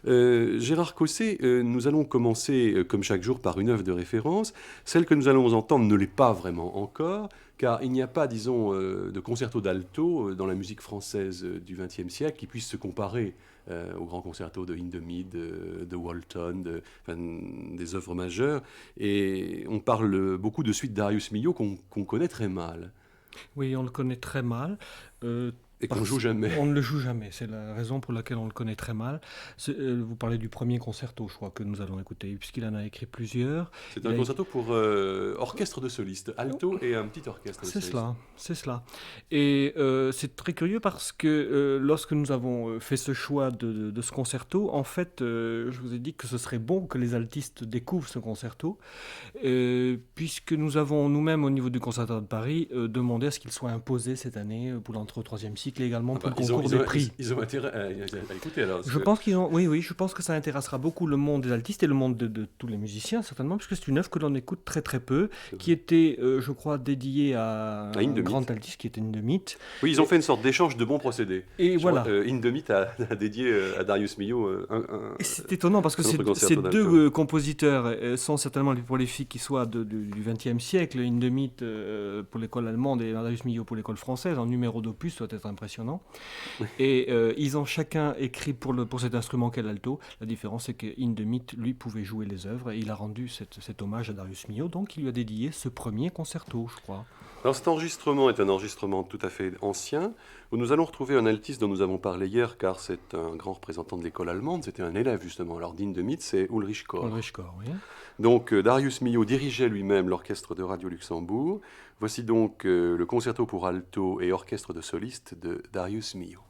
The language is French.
Gérard Cosset, nous allons commencer, comme chaque jour, par une œuvre de référence. Celle que nous allons entendre ne l'est pas vraiment encore, car il n'y a pas, disons, de concerto d'alto dans la musique française du XXe siècle qui puisse se comparer au grand concerto de Hindemith, de Walton, enfin, des œuvres majeures. Et on parle beaucoup de suites d'Arius Milhaud qu'on connaît très mal Oui, on le connaît très mal. euh, et qu'on joue jamais. On ne le joue jamais. C'est la raison pour laquelle on le connaît très mal. Vous parlez du premier concerto, je crois, que nous allons écouter, puisqu'il en a écrit plusieurs. C'est Il un a concerto pour orchestre de soliste, alto et un petit orchestre de C'est soliste. cela, c'est cela. Et c'est très curieux parce que lorsque nous avons fait ce choix de ce concerto, en fait, je vous ai dit que ce serait bon que les altistes découvrent ce concerto, puisque nous avons nous-mêmes au niveau du Conservatoire de Paris demandé à ce qu'il soit imposé cette année pour l'entrée au troisième cycle et également Ah pour bah, le concours des prix. ils ont intérêt à écouter alors. Parce Je que pense qu'ils ont, oui, oui, je pense que ça intéressera beaucoup le monde des altistes et le monde de tous les musiciens, certainement, puisque c'est une œuvre que l'on écoute très très peu, c'est vrai. qui était, je crois, dédiée à À un Hindemith. grand altiste qui était Hindemith. Oui, ils ont fait une sorte d'échange de bons procédés. Et Je crois, voilà. Hindemith a dédié à Darius Milhaud Et c'est étonnant parce que un autre ces concerto deux d'alto. compositeurs sont certainement les prolifiques qui soient du XXe siècle. Hindemith pour l'école allemande et Darius Milhaud pour l'école française, en numéro d'opus, doit être impressionnant. Et ils ont chacun écrit pour cet instrument qu'est l'alto. La différence, c'est que Hindemith, lui, pouvait jouer les œuvres et il a rendu cet hommage à Darius Milhaud, donc il lui a dédié ce premier concerto, je crois. Alors cet enregistrement est un enregistrement tout à fait ancien, où nous allons retrouver un altiste dont nous avons parlé hier, car c'est un grand représentant de l'école allemande, c'était un élève justement. Alors d'Hindemith, c'est Ulrich Korr. Ulrich Korr, oui. Donc Darius Milhaud dirigeait lui-même l'orchestre de Radio Luxembourg. Voici donc le concerto pour alto et orchestre de soliste de Darius Milhaud.